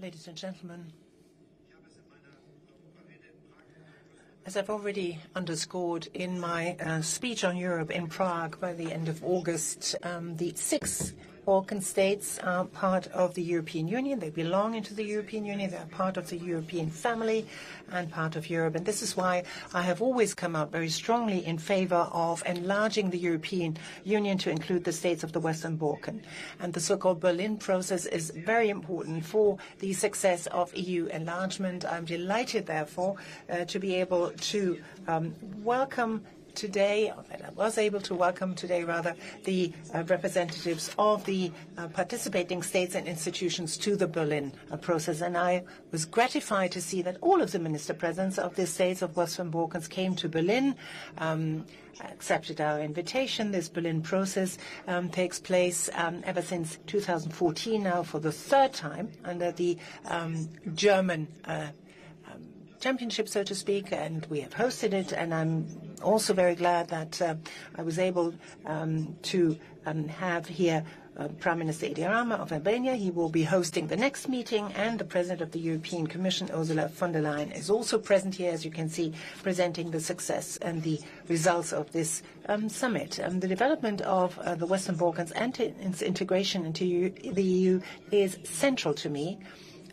Ladies and gentlemen, as I've already underscored in my speech on Europe in Prague by the end of August, the 6 Balkan states are part of the European Union. They belong into the European Union. They are part of the European family and part of Europe. And this is why I have always come out very strongly in favor of enlarging the European Union to include the states of the Western Balkan. And the so-called Berlin process is very important for the success of EU enlargement. I'm delighted, therefore, to be able to welcome today, that I was able to welcome today, rather, the representatives of the participating states and institutions to the Berlin process. And I was gratified to see that all of the minister presidents of the states of Western Balkans came to Berlin, accepted our invitation. This Berlin process takes place ever since 2014 now for the third time under the German championship, so to speak, and we have hosted it, and I'm also very glad that I was able to have here Prime Minister Edi Rama of Albania. He will be hosting the next meeting, and the President of the European Commission, Ursula von der Leyen, is also present here, as you can see, presenting the success and the results of this summit. The development of the Western Balkans and its integration into the EU is central to me.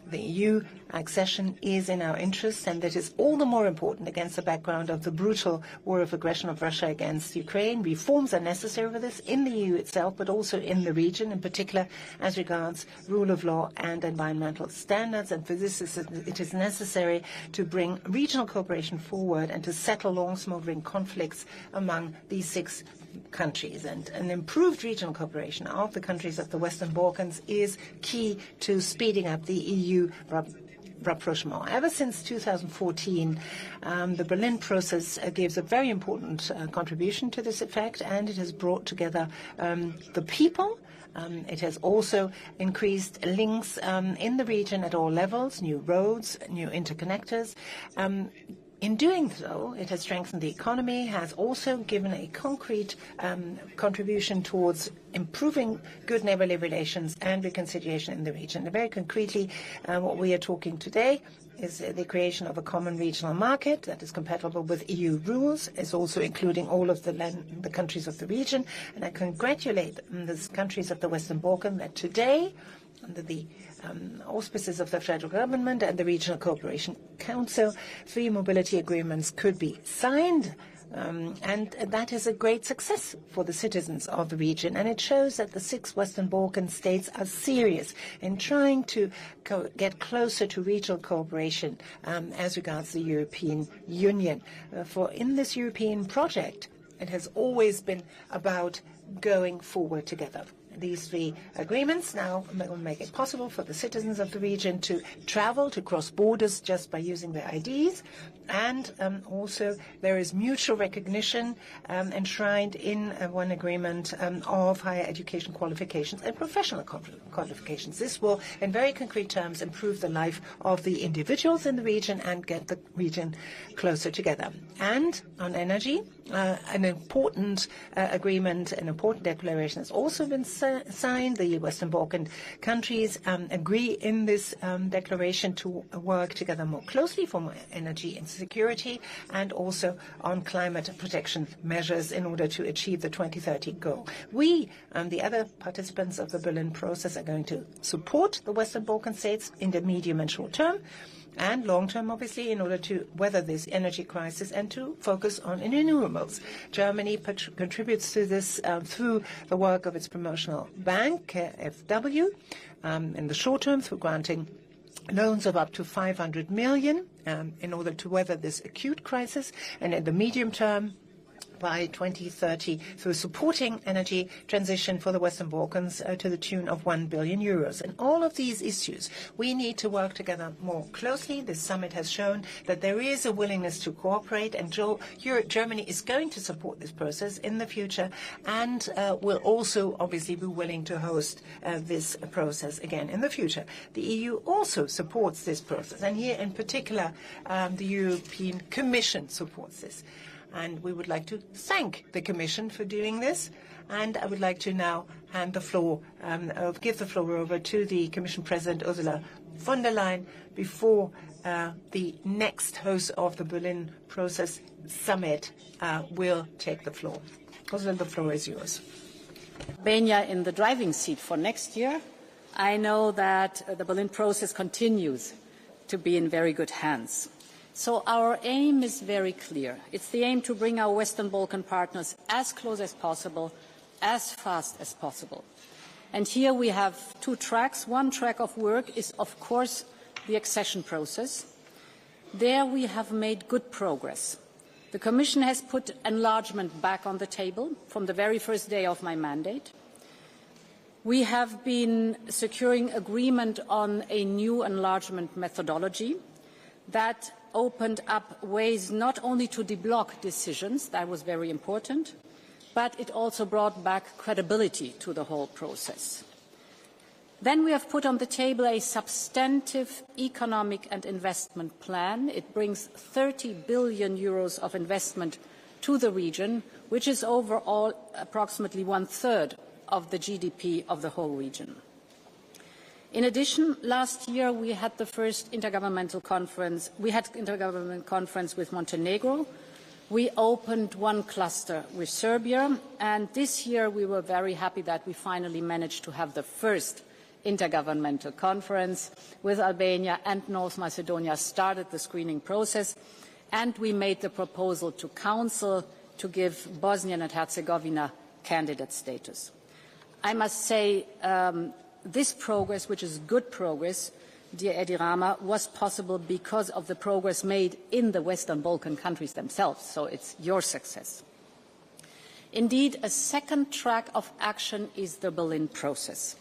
The EU accession is in our interests, and that is all the more important against the background of the brutal war of aggression of Russia against Ukraine. Reforms are necessary for this in the EU itself, but also in the region, in particular as regards rule of law and environmental standards. And for this, it is necessary to bring regional cooperation forward and to settle long-smoldering conflicts among these 6 countries. And an improved regional cooperation of the countries of the Western Balkans is key to speeding up the EU rapprochement. Ever since 2014, the Berlin process gives a very important contribution to this effect, and it has brought together the people. It has also increased links in the region at all levels, new roads, new interconnectors. In doing so, it has strengthened the economy, has also given a concrete contribution towards improving good neighbourly relations and reconciliation in the region. And very concretely, what we are talking today is the creation of a common regional market that is compatible with EU rules, is also including all of the countries of the region. And I congratulate the countries of the Western Balkans that today, under the auspices of the federal government and the Regional Cooperation Council, 3 mobility agreements could be signed. And that is a great success for the citizens of the region. And it shows that the 6 Western Balkan states are serious in trying to get closer to regional cooperation as regards the European Union. For in this European project, it has always been about going forward together. These 3 agreements now will make it possible for the citizens of the region to travel, to cross borders just by using their IDs. And also there is mutual recognition enshrined in one agreement of higher education qualifications and professional qualifications. This will, in very concrete terms, improve the life of the individuals in the region and get the region closer together. And on energy, an important agreement, an important declaration has also been signed. The Western Balkan countries agree in this declaration to work together more closely for more energy and security, and also on climate protection measures in order to achieve the 2030 goal. We, the other participants of the Berlin process, are going to support the Western Balkan states in the medium and short term, and long term, obviously, in order to weather this energy crisis and to focus on renewables. Germany contributes to this through the work of its promotional bank, FW, in the short term through granting loans of up to 500 million in order to weather this acute crisis, and in the medium term by 2030 through supporting energy transition for the Western Balkans to the tune of €1 billion. And all of these issues, we need to work together more closely. This summit has shown that there is a willingness to cooperate, and Germany is going to support this process in the future and will also obviously be willing to host this process again in the future. The EU also supports this process, and here in particular the European Commission supports this. And we would like to thank the Commission for doing this. And I would like to now give the floor over to the Commission President, Ursula von der Leyen, before the next host of the Berlin Process Summit will take the floor. Ursula, the floor is yours. Albania in the driving seat for next year. I know that the Berlin process continues to be in very good hands. So our aim is very clear. It's the aim to bring our Western Balkan partners as close as possible, as fast as possible. And here we have two tracks. One track of work is, of course, the accession process. There we have made good progress. The Commission has put enlargement back on the table from the very first day of my mandate. We have been securing agreement on a new enlargement methodology that opened up ways not only to deblock decisions, that was very important, but it also brought back credibility to the whole process. Then we have put on the table a substantive economic and investment plan. It brings €30 billion of investment to the region, which is overall approximately 1/3 of the GDP of the whole region. In addition, last year we had the first intergovernmental conference. We had intergovernmental conference with Montenegro. We opened one cluster with Serbia, and this year we were very happy that we finally managed to have the first intergovernmental conference with Albania and North Macedonia, started the screening process, and we made the proposal to Council to give Bosnia and Herzegovina candidate status. I must say this progress, which is good progress, dear Edi Rama, was possible because of the progress made in the Western Balkan countries themselves, so it's your success. Indeed, a second track of action is the Berlin process.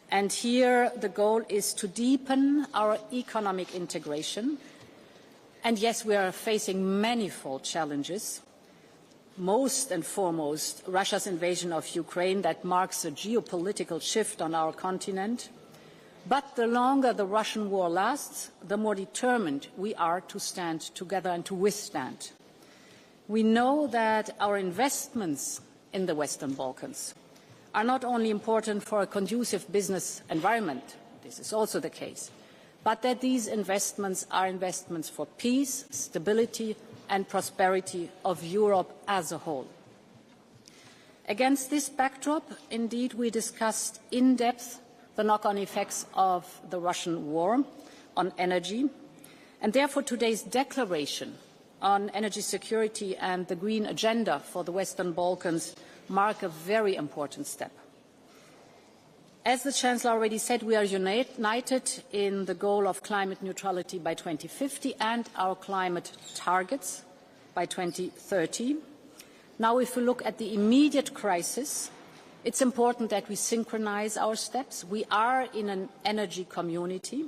And here the goal is to deepen our economic integration. And yes, we are facing manifold challenges. Most and foremost, Russia's invasion of Ukraine, that marks a geopolitical shift on our continent. But the longer the Russian war lasts, the more determined we are to stand together and to withstand. We know that our investments in the Western Balkans are not only important for a conducive business environment, this is also the case, but that these investments are investments for peace, stability, and prosperity of Europe as a whole. Against this backdrop, indeed, we discussed in depth the knock-on effects of the Russian war on energy, and therefore today's declaration on energy security and the green agenda for the Western Balkans mark a very important step. As the Chancellor already said, we are united in the goal of climate neutrality by 2050 and our climate targets by 2030. Now, if we look at the immediate crisis, it's important that we synchronize our steps. We are in an energy community.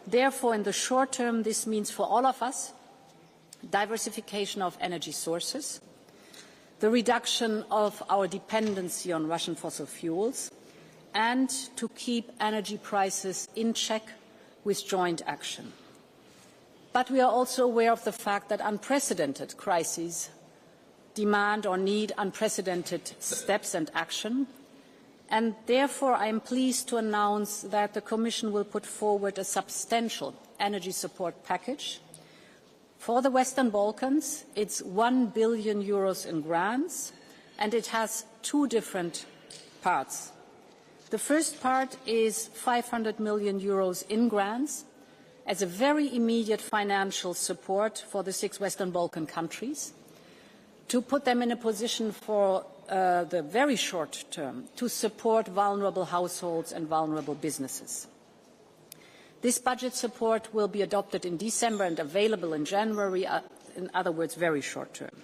Therefore, in the short term, this means for all of us diversification of energy sources, the reduction of our dependency on Russian fossil fuels, and to keep energy prices in check with joint action. But we are also aware of the fact that unprecedented crises demand or need unprecedented steps and action, and therefore I am pleased to announce that the Commission will put forward a substantial energy support package. For the Western Balkans, it's €1 billion in grants, and it has two different parts. The first part is €500 million in grants as a very immediate financial support for the 6 Western Balkan countries, to put them in a position for the very short term to support vulnerable households and vulnerable businesses. This budget support will be adopted in December and available in January, in other words, very short term.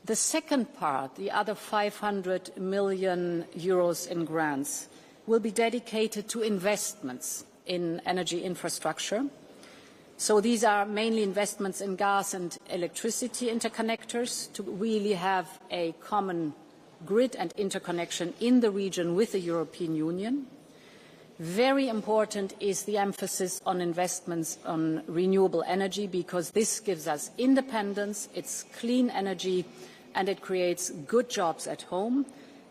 The second part, the other 500 million euros in grants, will be dedicated to investments in energy infrastructure. So these are mainly investments in gas and electricity interconnectors to really have a common grid and interconnection in the region with the European Union. Very important is the emphasis on investments on renewable energy, because this gives us independence, it's clean energy, and it creates good jobs at home,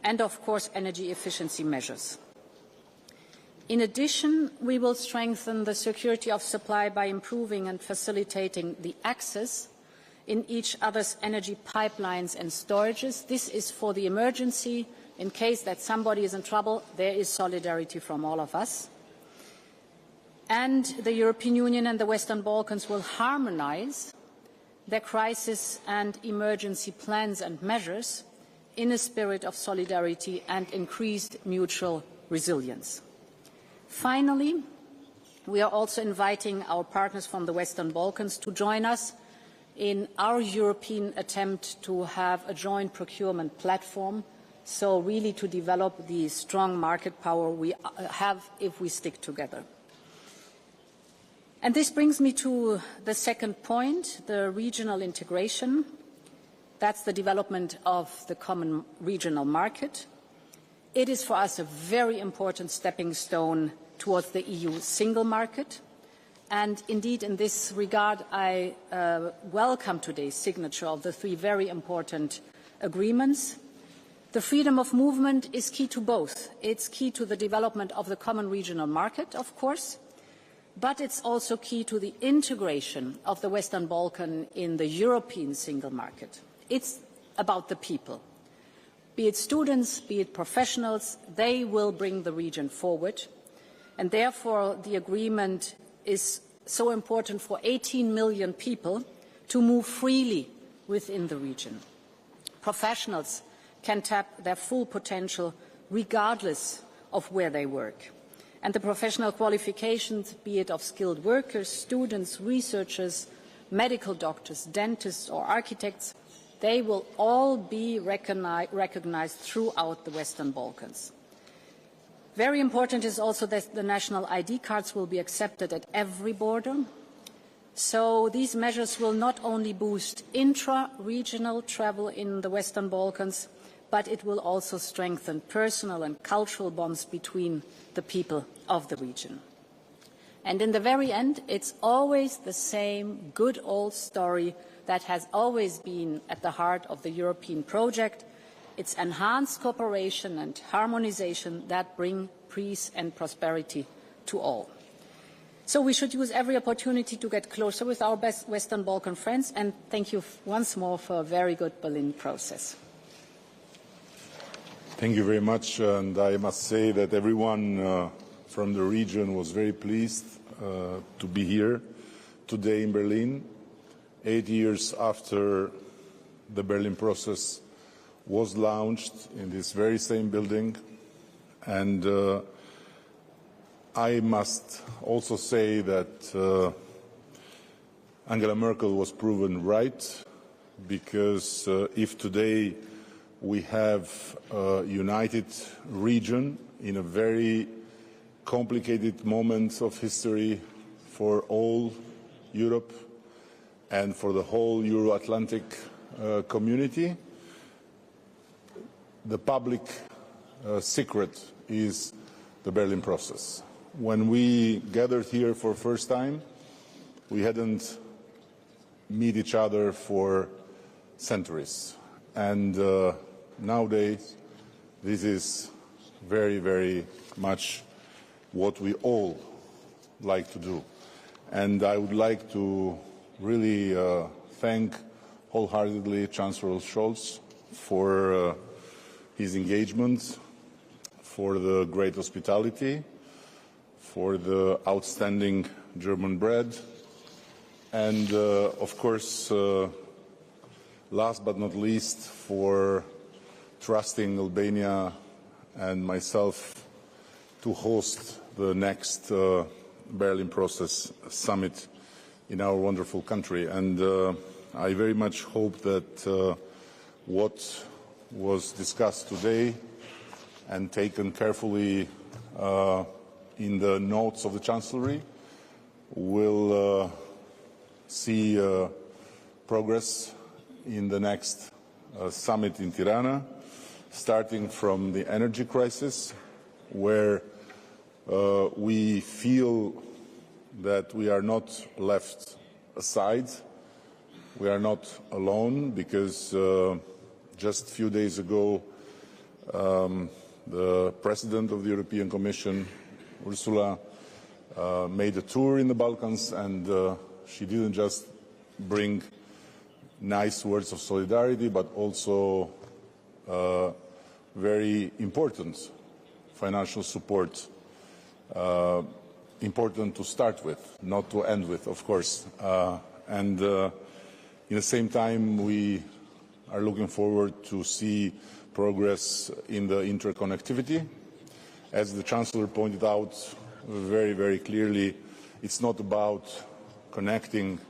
and of course energy efficiency measures. In addition, we will strengthen the security of supply by improving and facilitating the access in each other's energy pipelines and storages. This is for the emergency. In case that somebody is in trouble, there is solidarity from all of us. And the European Union and the Western Balkans will harmonise their crisis and emergency plans and measures in a spirit of solidarity and increased mutual resilience. Finally, we are also inviting our partners from the Western Balkans to join us in our European attempt to have a joint procurement platform, so really to develop the strong market power we have if we stick together. And this brings me to the second point, the regional integration. That's the development of the common regional market. It is for us a very important stepping stone towards the EU single market. And indeed, in this regard, I welcome today's signature of the three very important agreements. The freedom of movement is key to both. It's key to the development of the common regional market, of course, but it's also key to the integration of the Western Balkan in the European single market. It's about the people. Be it students, be it professionals, they will bring the region forward. And therefore, the agreement is so important for 18 million people to move freely within the region. Professionals can tap their full potential regardless of where they work. And the professional qualifications, be it of skilled workers, students, researchers, medical doctors, dentists or architects, they will all be recognized throughout the Western Balkans. Very important is also that the national ID cards will be accepted at every border. So these measures will not only boost intra-regional travel in the Western Balkans, but it will also strengthen personal and cultural bonds between the people of the region. And in the very end, it's always the same good old story that has always been at the heart of the European project. It's enhanced cooperation and harmonization that bring peace and prosperity to all. So we should use every opportunity to get closer with our best Western Balkan friends, and thank you once more for a very good Berlin process. Thank you very much, and I must say that everyone from the region was very pleased to be here today in Berlin, 8 years after the Berlin process was launched in this very same building. And I must also say that Angela Merkel was proven right, because if today we have a united region in a very complicated moment of history for all Europe and for the whole Euro-Atlantic community, the public secret is the Berlin process. When we gathered here for the first time, we hadn't met each other for centuries. And nowadays, this is very, very much what we all like to do. And I would like to really thank wholeheartedly Chancellor Scholz for his engagement, for the great hospitality, for the outstanding German bread, and of course, last but not least, for trusting Albania and myself to host the next Berlin Process Summit in our wonderful country. And I very much hope that what was discussed today and taken carefully in the notes of the Chancellery will see progress in the next summit in Tirana, starting from the energy crisis, where we feel that we are not left aside. We are not alone, because just a few days ago the President of the European Commission, Ursula, made a tour in the Balkans, and she didn't just bring nice words of solidarity, but also very important financial support, important to start with, not to end with, of course. And in the same time, we are looking forward to see progress in the interconnectivity. As the Chancellor pointed out very, very clearly, it's not about connecting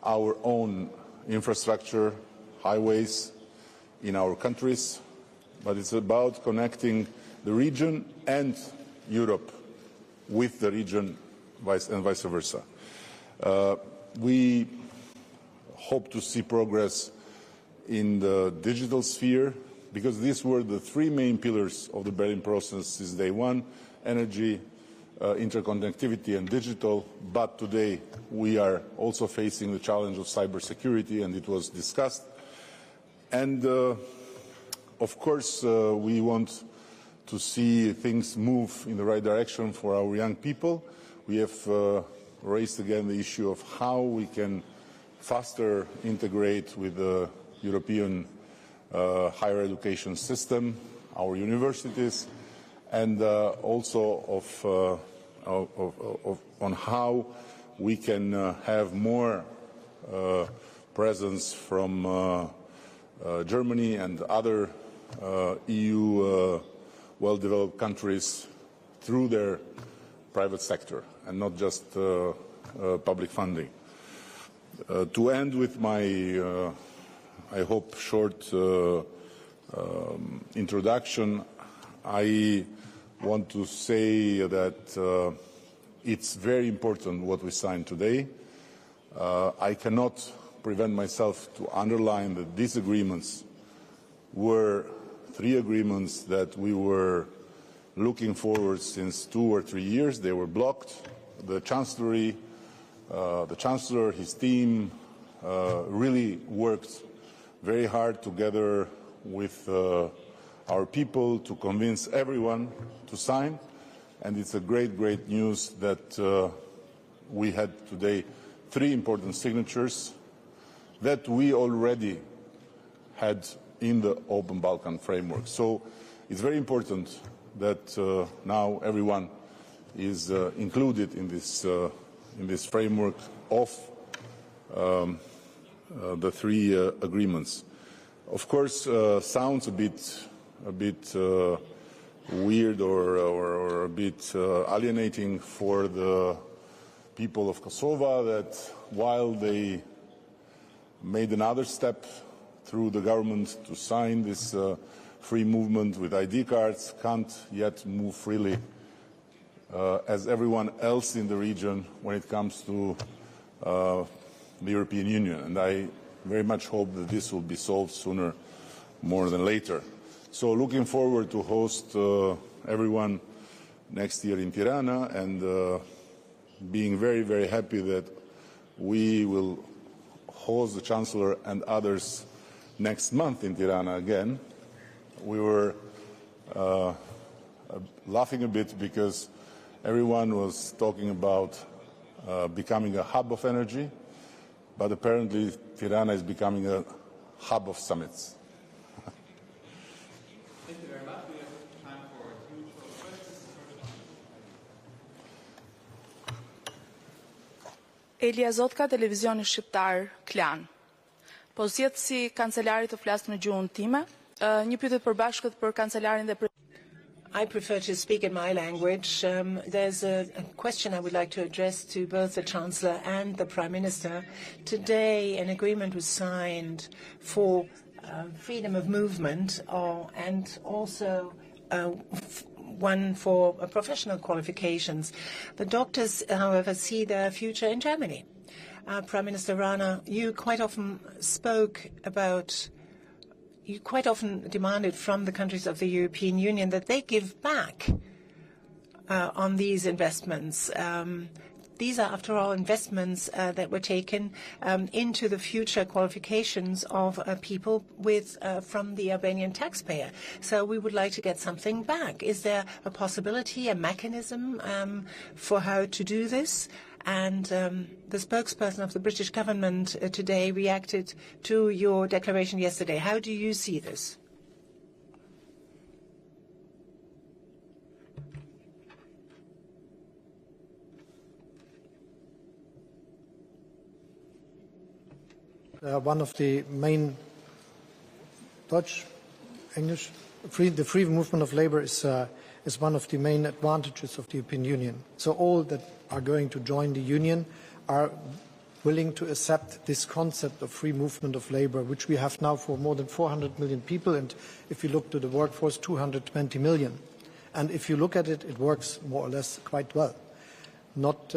our own infrastructure, highways in our countries, but it's about connecting the region and Europe with the region and vice versa. We hope to see progress in the digital sphere, because these were the three main pillars of the Berlin process since day one: energy, interconnectivity and digital. But today we are also facing the challenge of cybersecurity, and it was discussed. And of course we want to see things move in the right direction for our young people. We have raised again the issue of how we can faster integrate with the European higher education system, our universities, and also on how we can have more presence from Germany and other EU well-developed countries through their private sector and not just public funding. To end with my, I hope, short introduction, I want to say that it's very important what we signed today. I cannot prevent myself to underline that these agreements were three agreements that we were looking forward since 2 or 3 years. They were blocked. The Chancellery, the Chancellor, his team really worked very hard together with our people to convince everyone to sign, and it's a great news that we had today 3 important signatures that we already had in the Open Balkan framework. So it's very important that now everyone is included in this framework of the 3 agreements. Of course, sounds a bit weird or a bit alienating for the people of Kosovo, that while they made another step through the government to sign this free movement with ID cards, can't yet move freely as everyone else in the region when it comes to the European Union. And I very much hope that this will be solved sooner more than later. So looking forward to host everyone next year in Tirana, and being very happy that we will host the Chancellor and others next month in Tirana again. We were laughing a bit because everyone was talking about becoming a hub of energy, but apparently Tirana is becoming a hub of summits. Thank you very much. We have time for 2 short questions. Elia Zotka, televizioni shqiptar Klan. Po zgjedh si kancelari të flas në gjuhën time, një pyetje të përbashkët për kancelarin dhe I prefer to speak in my language. There's a question I would like to address to both the Chancellor and the Prime Minister. Today, an agreement was signed for freedom of movement, and also one for professional qualifications. The doctors, however, see their future in Germany. Prime Minister Rana, you quite often demanded from the countries of the European Union that they give back on these investments. These are, after all, investments that were taken into the future qualifications of people from the Albanian taxpayer. So we would like to get something back. Is there a possibility, a mechanism for how to do this? And the spokesperson of the British government today reacted to your declaration yesterday. How do you see this? One of the main the free movement of labor is one of the main advantages of the European Union. So all that are going to join the Union are willing to accept this concept of free movement of labor, which we have now for more than 400 million people, and if you look to the workforce, 220 million. And if you look at it, it works more or less quite well. Not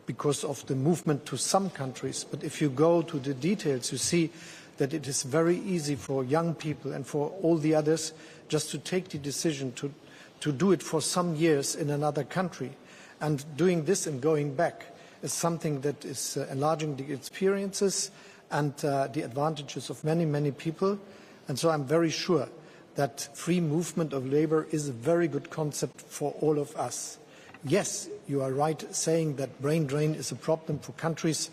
because of the movement to some countries, but if you go to the details, you see that it is very easy for young people and for all the others just to take the decision to do it for some years in another country. And doing this and going back is something that is enlarging the experiences and the advantages of many, many people. And so I'm very sure that free movement of labor is a very good concept for all of us. Yes, you are right saying that brain drain is a problem for countries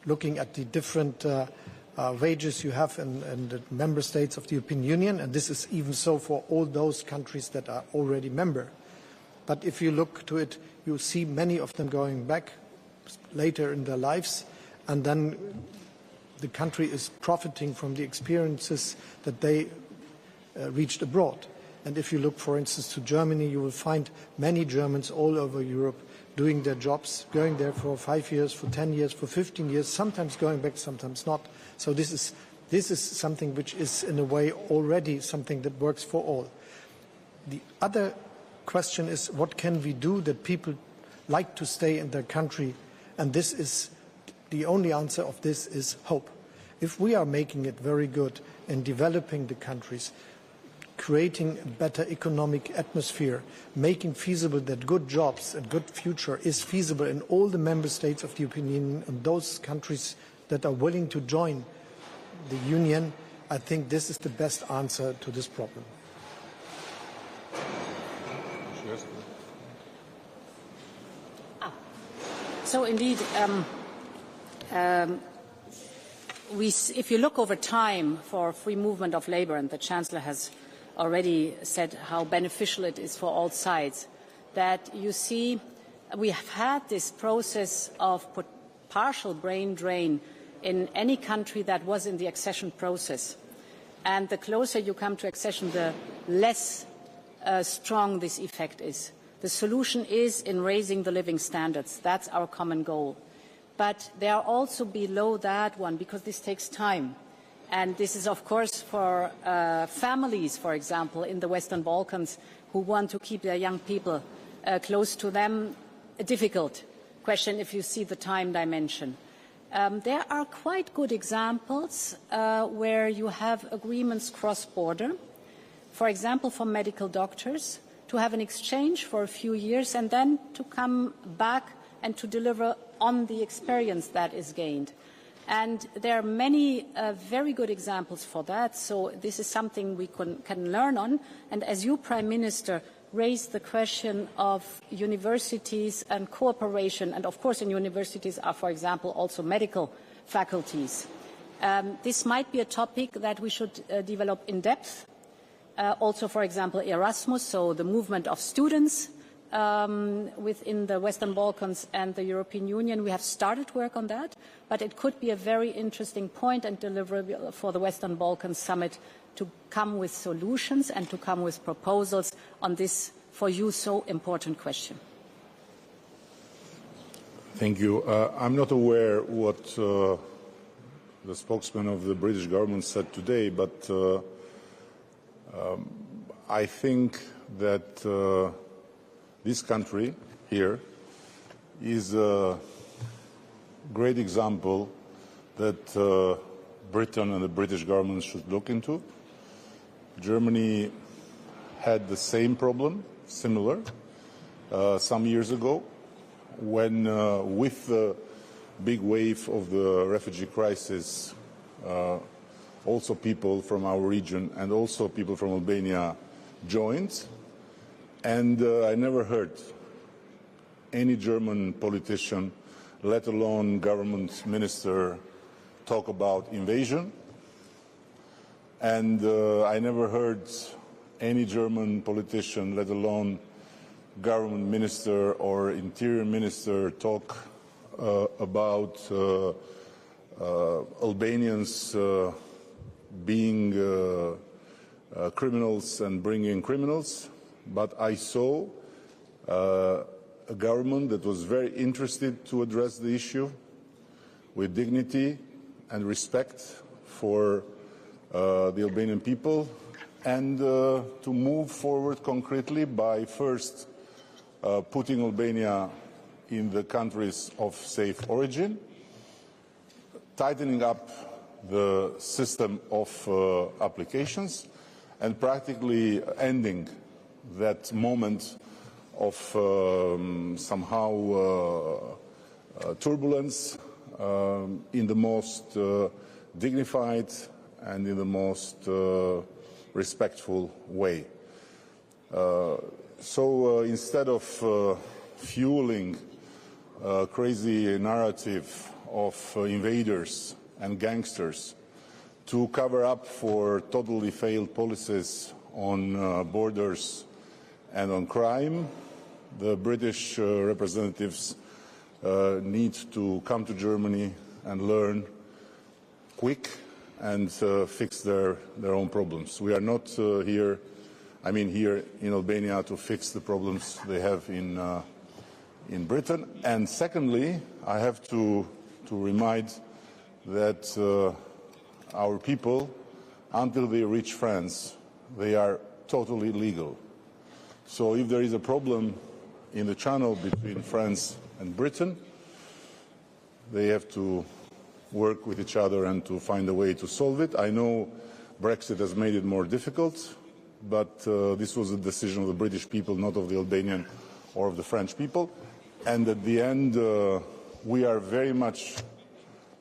looking at the different wages you have in the member states of the European Union, and this is even so for all those countries that are already member. But if you look to it, you see many of them going back later in their lives, and then the country is profiting from the experiences that they reached abroad. And if you look, for instance, to Germany, you will find many Germans all over Europe doing their jobs, going there for 5 years, for 10 years, for 15 years, sometimes going back, sometimes not. So this is something which is, in a way, already something that works for all. The other question is, what can we do that people like to stay in their country? And this is, the only answer of this is hope. If we are making it very good in developing the countries, creating a better economic atmosphere, making feasible that good jobs and good future is feasible in all the member states of the European Union and those countries that are willing to join the Union, I think this is the best answer to this problem. So indeed, if you look over time for free movement of labor, and the Chancellor has already said how beneficial it is for all sides, that you see we have had this process of partial brain drain in any country that was in the accession process. And the closer you come to accession, the less strong this effect is. The solution is in raising the living standards. That's our common goal. But there are also below that one, because this takes time. And this is, of course, for families, for example, in the Western Balkans, who want to keep their young people close to them, a difficult question if you see the time dimension. There are quite good examples where you have agreements cross-border, for example, for medical doctors, to have an exchange for a few years and then to come back and to deliver on the experience that is gained. And there are many very good examples for that, so this is something we can learn on. And as you, Prime Minister, raised the question of universities and cooperation, and of course in universities are, for example, also medical faculties. This might be a topic that we should develop in depth. Also, for example, Erasmus, so the movement of students within the Western Balkans and the European Union. We have started work on that, but it could be a very interesting point and deliverable for the Western Balkans Summit to come with solutions and to come with proposals on this, for you, so important question. Thank you. I'm not aware what the spokesman of the British government said today, but I think that this country here is a great example that Britain and the British government should look into. Germany had the same problem, similar, some years ago, when with the big wave of the refugee crisis, also people from our region and also people from Albania joined. And I never heard any German politician, let alone government minister, talk about invasion. And I never heard any German politician, let alone government minister or interior minister, talk about Albanians being criminals and bringing criminals. But I saw a government that was very interested to address the issue with dignity and respect for the Albanian people, and to move forward concretely by first putting Albania in the countries of safe origin, tightening up the system of applications, and practically ending that moment of somehow turbulence in the most dignified and in the most respectful way. So instead of fueling a crazy narrative of invaders and gangsters to cover up for totally failed policies on borders and on crime, the British representatives need to come to Germany and learn quick and fix their own problems. We are not here in Albania to fix the problems they have in Britain. And secondly, I have to remind that our people, until they reach France, they are totally legal. So if there is a problem in the channel between France and Britain, they have to work with each other and to find a way to solve it. I know Brexit has made it more difficult, but this was a decision of the British people, not of the Albanian or of the French people. And at the end, we are very much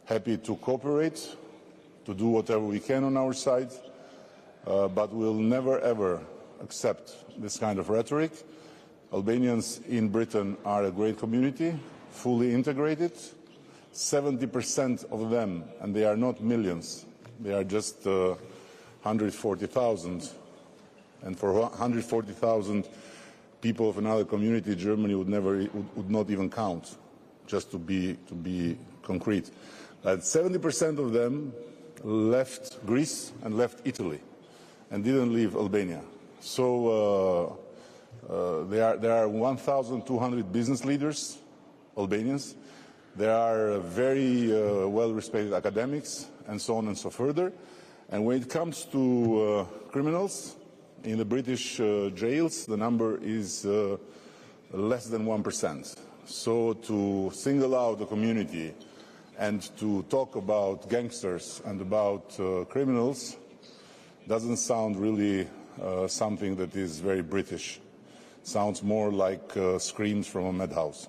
happy to cooperate, to do whatever we can on our side, but we'll never ever accept this kind of rhetoric. Albanians in Britain are a great community, fully integrated. 70% of them, and they are not millions, they are just 140,000. And for 140,000 people of another community, Germany would not even count, just to be concrete. 70% of them left Greece and left Italy and didn't leave Albania. So there are 1,200 business leaders, Albanians. There are very well-respected academics, and so on and so further. And when it comes to criminals in the British jails, the number is less than 1%. So to single out the community and to talk about gangsters and about criminals doesn't sound really something that is very British. Sounds more like screams from a madhouse.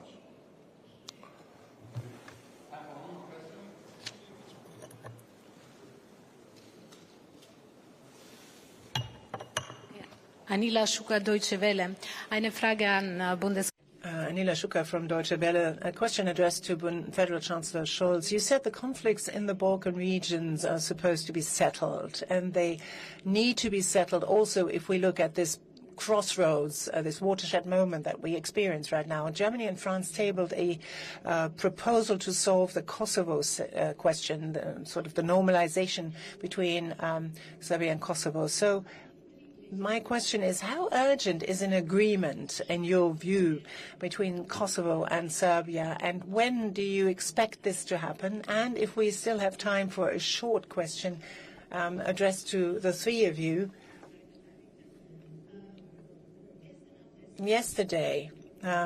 Anila Schuka, Deutsche Welle. Eine Frage an Anila Schuka from Deutsche Welle. A question addressed to Federal Chancellor Scholz. You said the conflicts in the Balkan regions are supposed to be settled, and they need to be settled also if we look at this crossroads, this watershed moment that we experience right now. Germany and France tabled a proposal to solve the Kosovo question, sort of the normalization between Serbia and Kosovo. So My question is, how urgent is an agreement, in your view, between Kosovo and Serbia, and when do you expect this to happen? And if we still have time for a short question addressed to the three of you. Yesterday,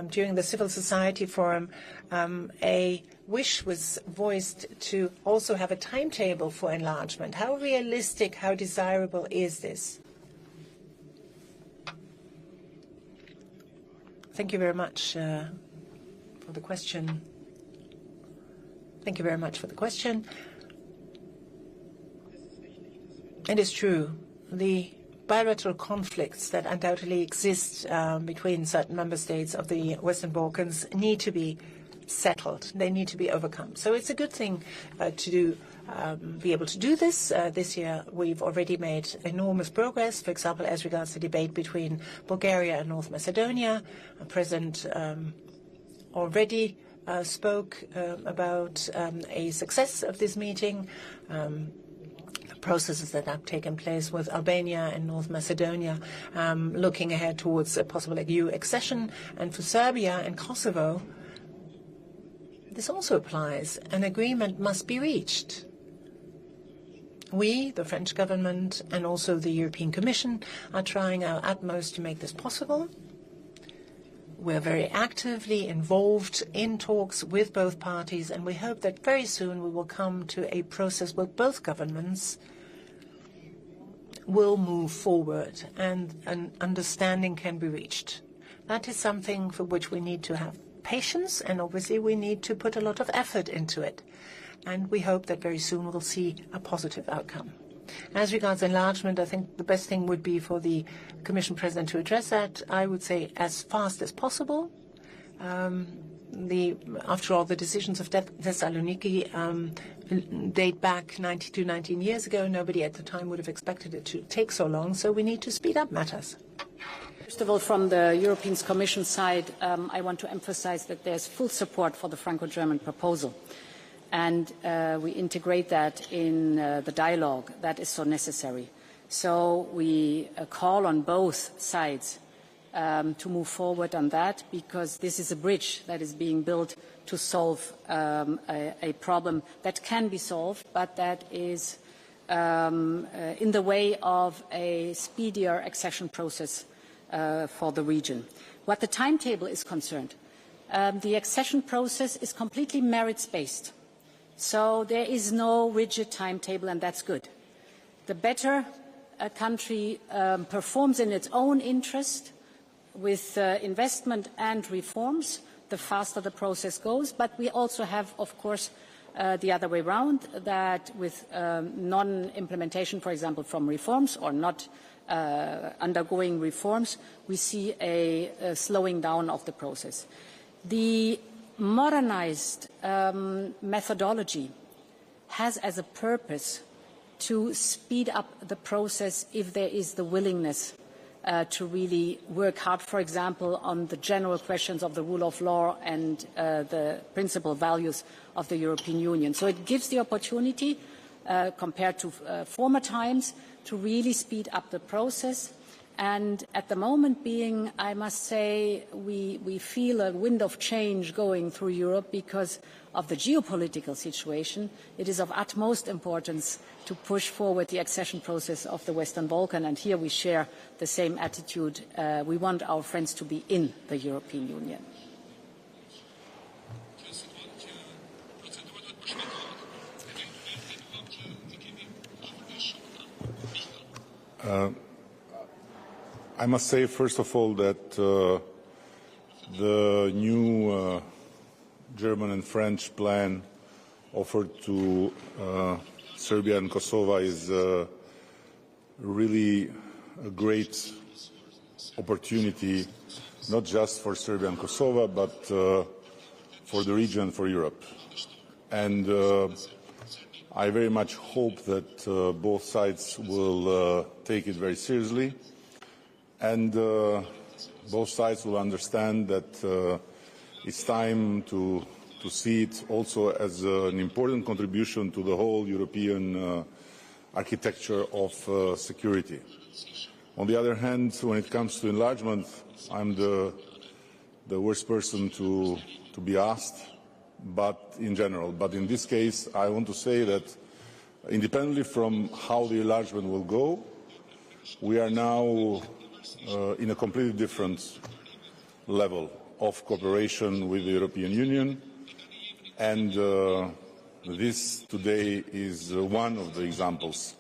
during the Civil Society Forum, a wish was voiced to also have a timetable for enlargement. How realistic, how desirable is this? Thank you very much for the question. Thank you very much for the question. It is true. The bilateral conflicts that undoubtedly exist between certain member states of the Western Balkans need to be settled. They need to be overcome. So it's a good thing to be able to do this. This year we've already made enormous progress, for example, as regards the debate between Bulgaria and North Macedonia. The President already spoke about a success of this meeting. Processes that have taken place with Albania and North Macedonia, looking ahead towards a possible EU accession. And for Serbia and Kosovo, this also applies. An agreement must be reached. We, the French government, and also the European Commission are trying our utmost to make this possible. We're very actively involved in talks with both parties, and we hope that very soon we will come to a process where both governments will move forward and an understanding can be reached. That is something for which we need to have patience, and obviously we need to put a lot of effort into it. And we hope that very soon we'll see a positive outcome. As regards enlargement, I think the best thing would be for the Commission President to address that. I would say as fast as possible. After all, the decisions of Thessaloniki date back 19 years ago. Nobody at the time would have expected it to take so long, so we need to speed up matters. First of all, from the European Commission side, I want to emphasize that there's full support for the Franco-German proposal. And we integrate that in the dialogue that is so necessary. So we call on both sides to move forward on that, because this is a bridge that is being built to solve a problem that can be solved, but that is in the way of a speedier accession process for the region. What the timetable is concerned, the accession process is completely merits-based. So there is no rigid timetable, and that's good. The better a country performs in its own interest with investment and reforms, the faster the process goes. But we also have, of course, the other way around, that with non-implementation, for example, from reforms or not undergoing reforms, we see a slowing down of the process. The modernized methodology has as a purpose to speed up the process if there is the willingness to really work hard, for example, on the general questions of the rule of law and the principal values of the European Union. So it gives the opportunity, compared to former times, to really speed up the process. And at the moment being, I must say, we feel a wind of change going through Europe because of the geopolitical situation. It is of utmost importance to push forward the accession process of the Western Balkans, and here we share the same attitude. We want our friends to be in the European Union. I must say, first of all, that the new German and French plan offered to Serbia and Kosovo is really a great opportunity, not just for Serbia and Kosovo, but for the region, for Europe. And I very much hope that both sides will take it very seriously, and both sides will understand that it's time to see it also as an important contribution to the whole European architecture of security. On the other hand, when it comes to enlargement, I'm the worst person to be asked, but in general. But in this case, I want to say that independently from how the enlargement will go, we are now in a completely different level of cooperation with the European Union, and this today is one of the examples.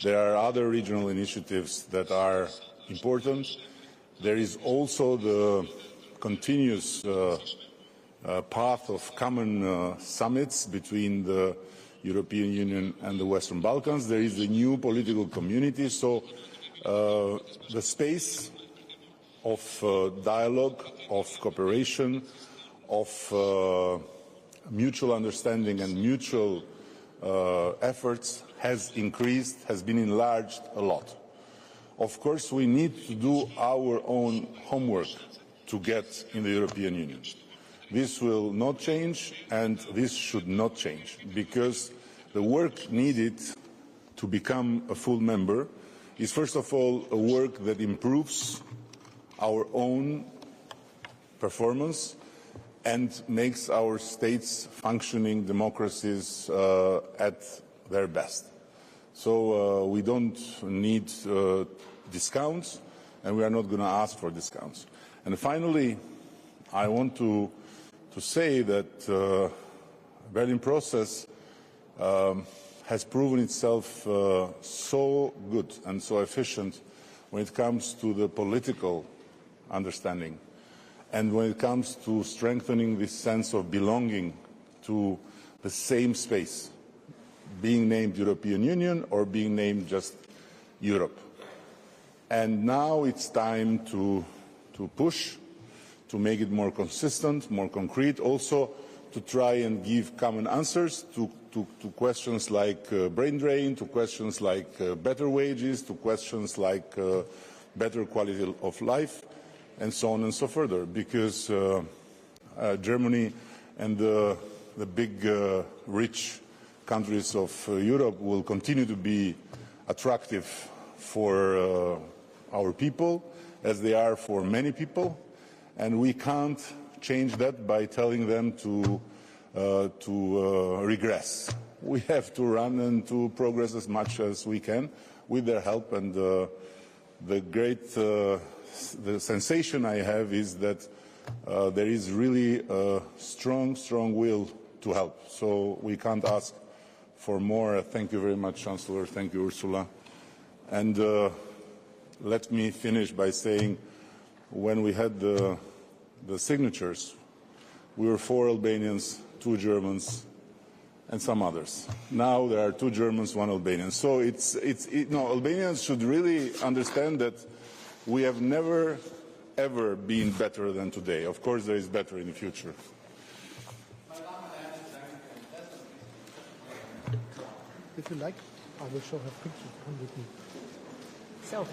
There are other regional initiatives that are important. There is also the continuous path of common summits between the European Union and the Western Balkans. There is a new political community, so the space of dialogue, of cooperation, of mutual understanding and mutual efforts has increased, has been enlarged a lot. Of course, we need to do our own homework to get in the European Union. This will not change, and this should not change, because the work needed to become a full member is, first of all, a work that improves our own performance and makes our states functioning democracies at their best. So we don't need discounts, and we are not going to ask for discounts. And finally, I want to say that the Berlin process has proven itself so good and so efficient when it comes to the political understanding and when it comes to strengthening this sense of belonging to the same space, being named European Union or being named just Europe. And now it's time to push, to make it more consistent, more concrete, also to try and give common answers to questions like brain drain, to questions like better wages, to questions like better quality of life, and so on and so further, because Germany and the big rich countries of Europe will continue to be attractive for our people, as they are for many people, and we can't change that by telling them to regress. We have to run and to progress as much as we can with their help, and the sensation I have is that there is really a strong will to help. So we can't ask for more. Thank you very much, Chancellor. Thank you, Ursula. And let me finish by saying, when we had the signatures, we were 4 Albanians, 2 Germans, and some others. Now there are 2 Germans, 1 Albanian. So Albanians should really understand that we have never, ever been better than today. Of course, there is better in the future. If you like, I will show her pictures. Come with me. So.